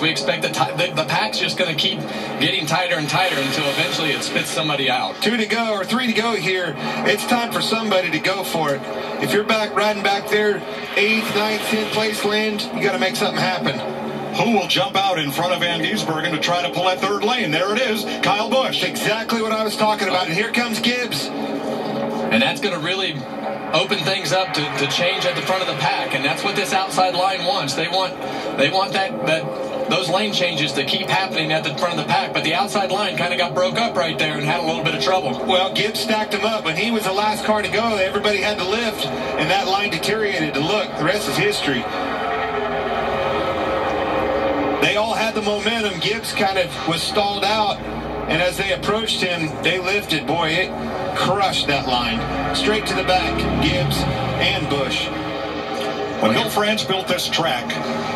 We expect the pack's just going to keep getting tighter and tighter until eventually it spits somebody out. 2 to go or 3 to go here. It's time for somebody to go for it. If you're riding back there, 8th, 9th, 10th place land, you got to make something happen. Who will jump out in front of Van Diesbergen to try to pull that third lane? There it is, Kyle Busch. Exactly what I was talking about. And here comes Gibbs. And that's going to really open things up to change at the front of the pack, and that's what this outside line wants. They want those lane changes to keep happening at the front of the pack, but the outside line kind of got broke up right there and had a little bit of trouble. Well, Gibbs stacked him up. When he was the last car to go, everybody had to lift, and that line deteriorated. And look, the rest is history. They all had the momentum. Gibbs kind of was stalled out, and as they approached him, they lifted. Boy, it crushed that line. Straight to the back, Gibbs and Busch. When Bill France built this track,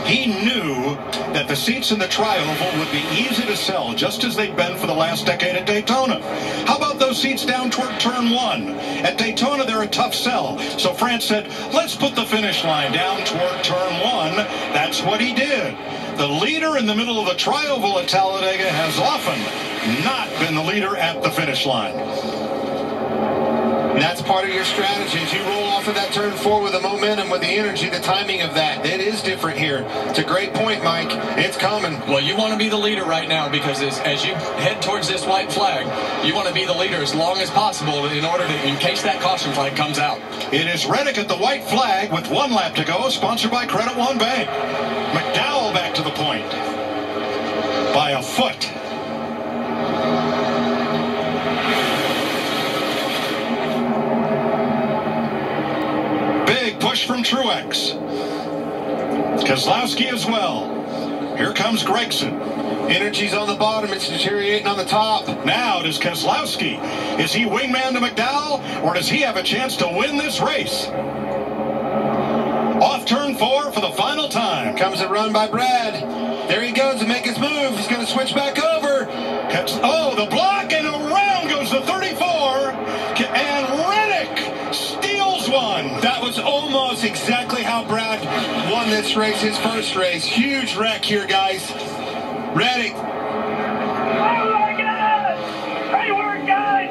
he knew that the seats in the Tri-Oval would be easy to sell, just as they'd been for the last decade at Daytona. How about those seats down toward Turn 1? At Daytona, they're a tough sell. So France said, let's put the finish line down toward Turn 1. That's what he did. The leader in the middle of the Tri-Oval at Talladega has often not been the leader at the finish line. And that's part of your strategy. As you roll off of that turn 4 with the momentum, with the energy, the timing of that. It is different here. It's a great point, Mike. It's coming. Well, you want to be the leader right now because as you head towards this white flag, you want to be the leader as long as possible in case that caution flag comes out. It is Reddick at the white flag with 1 lap to go, sponsored by Credit One Bank. McDowell back to the point by a foot. Push from Truex. Keselowski as well. Here comes Gregson. Energy's on the bottom. It's deteriorating on the top. Now, does Keselowski, is he wingman to McDowell, or does he have a chance to win this race? Off turn 4 for the final time. Comes a run by Brad. There he goes to make his move. He's going to switch back over. Oh, the block, and around goes the 34. And Reddick steals one. That was almost exactly how Brad won this race, his first race. Huge wreck here, guys. Reddick. Oh my God! Great work, guys!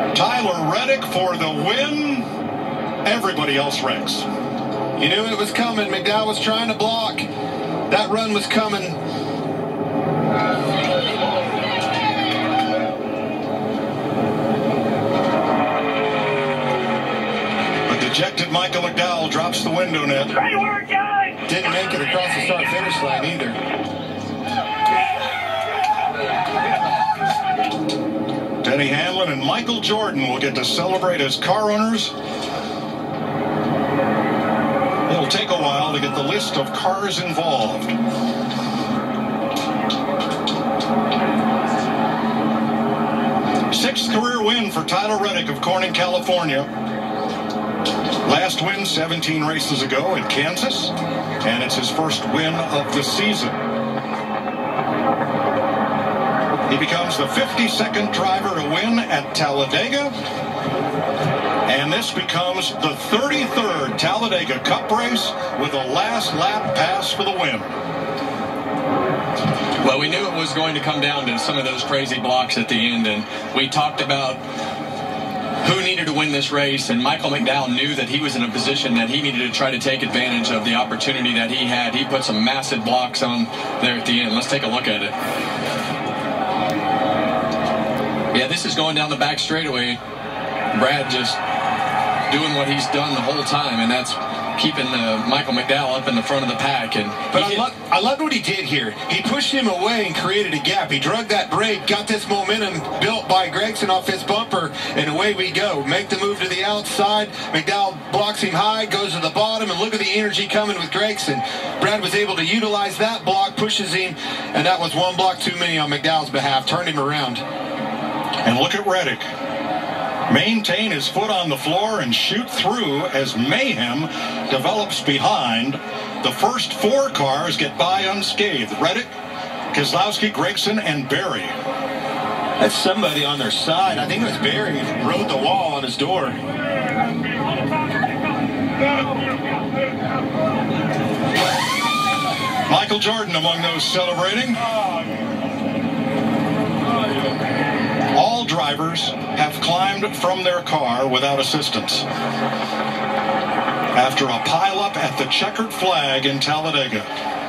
Woo! Tyler Reddick for the win. Everybody else wrecks. You knew it was coming. McDowell was trying to block. That run was coming. Dejected Michael McDowell drops the window net. Great work, guys! Didn't make it across the start-finish line either. Denny Hamlin and Michael Jordan will get to celebrate as car owners. It'll take a while to get the list of cars involved. Sixth career win for Tyler Reddick of Corning, California. Last win 17 races ago in Kansas, and it's his first win of the season. He becomes the 52nd driver to win at Talladega, and this becomes the 33rd Talladega Cup race with a last lap pass for the win. Well, we knew it was going to come down to some of those crazy blocks at the end, and we talked about who needed to win this race, and Michael McDowell knew that he was in a position that he needed to try to take advantage of the opportunity that he had. He put some massive blocks on there at the end. Let's take a look at it. Yeah, this is going down the back straightaway. Brad just doing what he's done the whole time, and that's keeping Michael McDowell up in the front of the pack. But I loved what he did here. He pushed him away and created a gap. He drug that brake, got this momentum built by Gregson off his bumper, and away we go. Make the move to the outside. McDowell blocks him high, goes to the bottom, and look at the energy coming with Gregson. Brad was able to utilize that block, pushes him, and that was 1 block too many on McDowell's behalf. Turned him around. And look at Reddick. Maintain his foot on the floor and shoot through as mayhem develops behind. The first 4 cars get by unscathed. Reddick, Keselowski, Gregson, and Berry. That's somebody on their side. I think it was Barry who rode the wall on his door. Michael Jordan among those celebrating. All drivers have climbed from their car without assistance after a pileup at the Checkered Flag in Talladega.